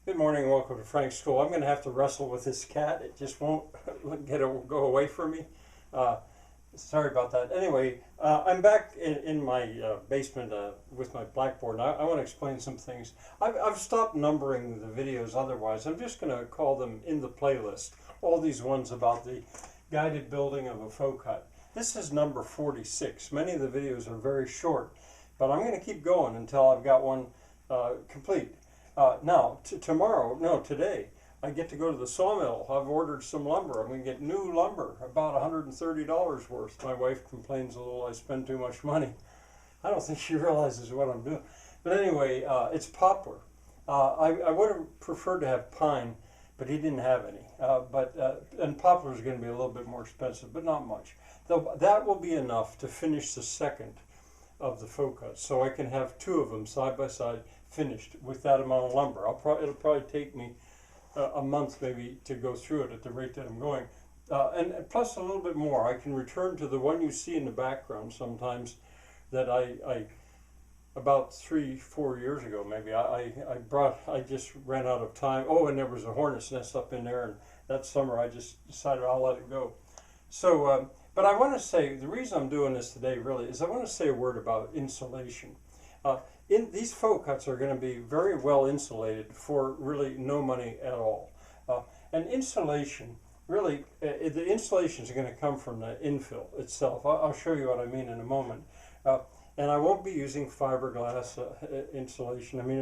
Good morning and welcome to Frank's School. I'm going to have to wrestle with this cat. It just won't go away from me. Uh, Sorry about that. Anyway, I'm back in my basement with my blackboard. And I want to explain some things. I've stopped numbering the videos otherwise. I'm just going to call them in the playlist. All these ones about the guided building of a faux cut. This is number 46. Many of the videos are very short, but I'm going to keep going until I've got one complete. Now, today, I get to go to the sawmill. I've ordered some lumber. I'm going to get new lumber, about $130 worth. My wife complains a little I spend too much money. I don't think she realizes what I'm doing. But anyway, it's poplar. I would have preferred to have pine, but he didn't have any. And poplar is going to be a little bit more expensive, but not much. Though that will be enough to finish the second of the faux cuts, so I can have two of them side by side finished with that amount of lumber. It'll probably take me a month maybe to go through it at the rate that I'm going, and plus a little bit more. I can return to the one you see in the background sometimes that I about 3-4 years ago maybe I just ran out of time. Oh, and there was a hornet's nest up in there, and that summer I just decided I'll let it go. So but I want to say, the reason I'm doing this today really is I want to say a word about insulation. These faux cuts are going to be very well insulated for really no money at all. And insulation, really, the insulation is going to come from the infill itself. I'll show you what I mean in a moment. And I won't be using fiberglass insulation. I mean,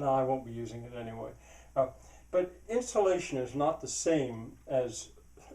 I won't be using it anyway. But insulation is not the same as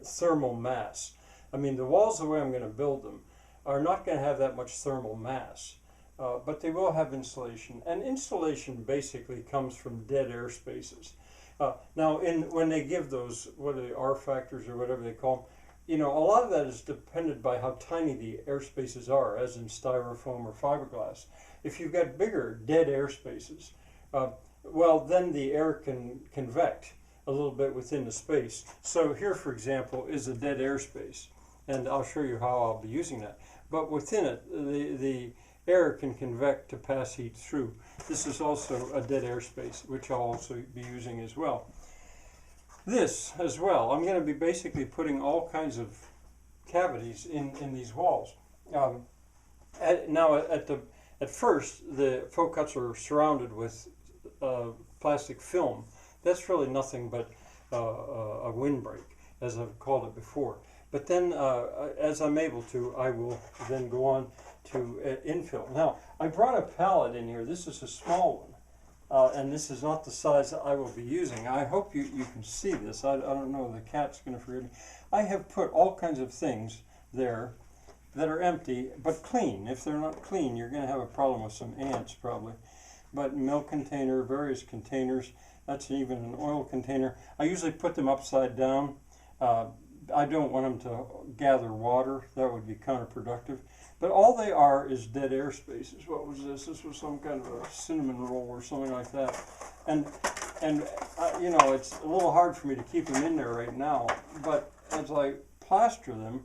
thermal mass. I mean, the walls, the way I'm going to build them, are not going to have that much thermal mass. But they will have insulation, and insulation basically comes from dead air spaces. Now, when they give those, what are they, R factors or whatever they call them, a lot of that is dependent by how tiny the air spaces are, as in styrofoam or fiberglass. If you've got bigger dead air spaces, well, then the air can convect a little bit within the space. So here, for example, is a dead air space, and I'll show you how I'll be using that. But within it, the air can convect to pass heat through. This is also a dead air space, which I'll also be using as well. This as well, I'm going to be basically putting all kinds of cavities in these walls. At first, the faux cuts are surrounded with plastic film. That's really nothing but a windbreak, as I've called it before. But then, as I'm able to, I will then go on to infill. Now, I brought a pallet in here. This is a small one, and this is not the size that I will be using. I hope you can see this. I don't know, the cat's going to forget me. I have put all kinds of things there that are empty, but clean. If they're not clean, you're going to have a problem with some ants, probably. But milk container, various containers, that's even an oil container. I usually put them upside down. I don't want them to gather water. That would be counterproductive. But all they are is dead air spaces. What was this? This was some kind of a cinnamon roll or something like that. And it's a little hard for me to keep them in there right now. But as I plaster them,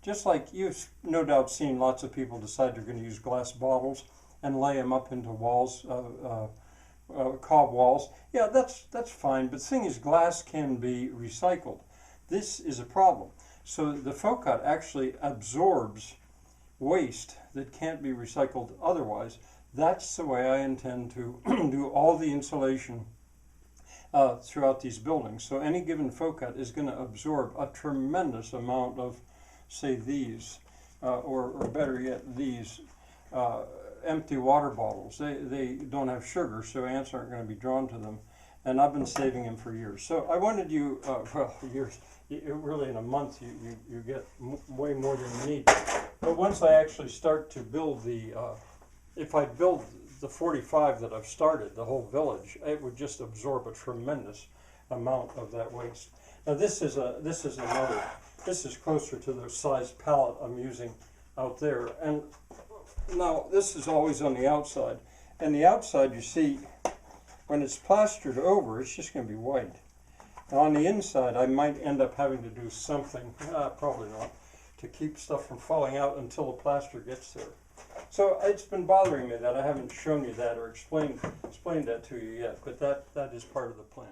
just like you've no doubt seen lots of people decide they're going to use glass bottles and lay them up into walls, cob walls. Yeah, that's fine. But the thing is, glass can be recycled. This is a problem. So the faux cut actually absorbs waste that can't be recycled otherwise. That's the way I intend to do all the insulation throughout these buildings. So any given faux cut is going to absorb a tremendous amount of, say, these, or better yet, these empty water bottles. They don't have sugar, so ants aren't going to be drawn to them. And I've been saving them for years. So I wanted you, years, really in a month you get way more than you need. But once I actually start to build if I build the 45 that I've started, the whole village, it would just absorb a tremendous amount of that waste. Now this is closer to the size pallet I'm using out there. And now this is always on the outside. And the outside, you see, when it's plastered over, it's just going to be white. Now on the inside, I might end up having to do something, probably not, to keep stuff from falling out until the plaster gets there. So it's been bothering me that I haven't shown you that or explained that to you yet, but that is part of the plan.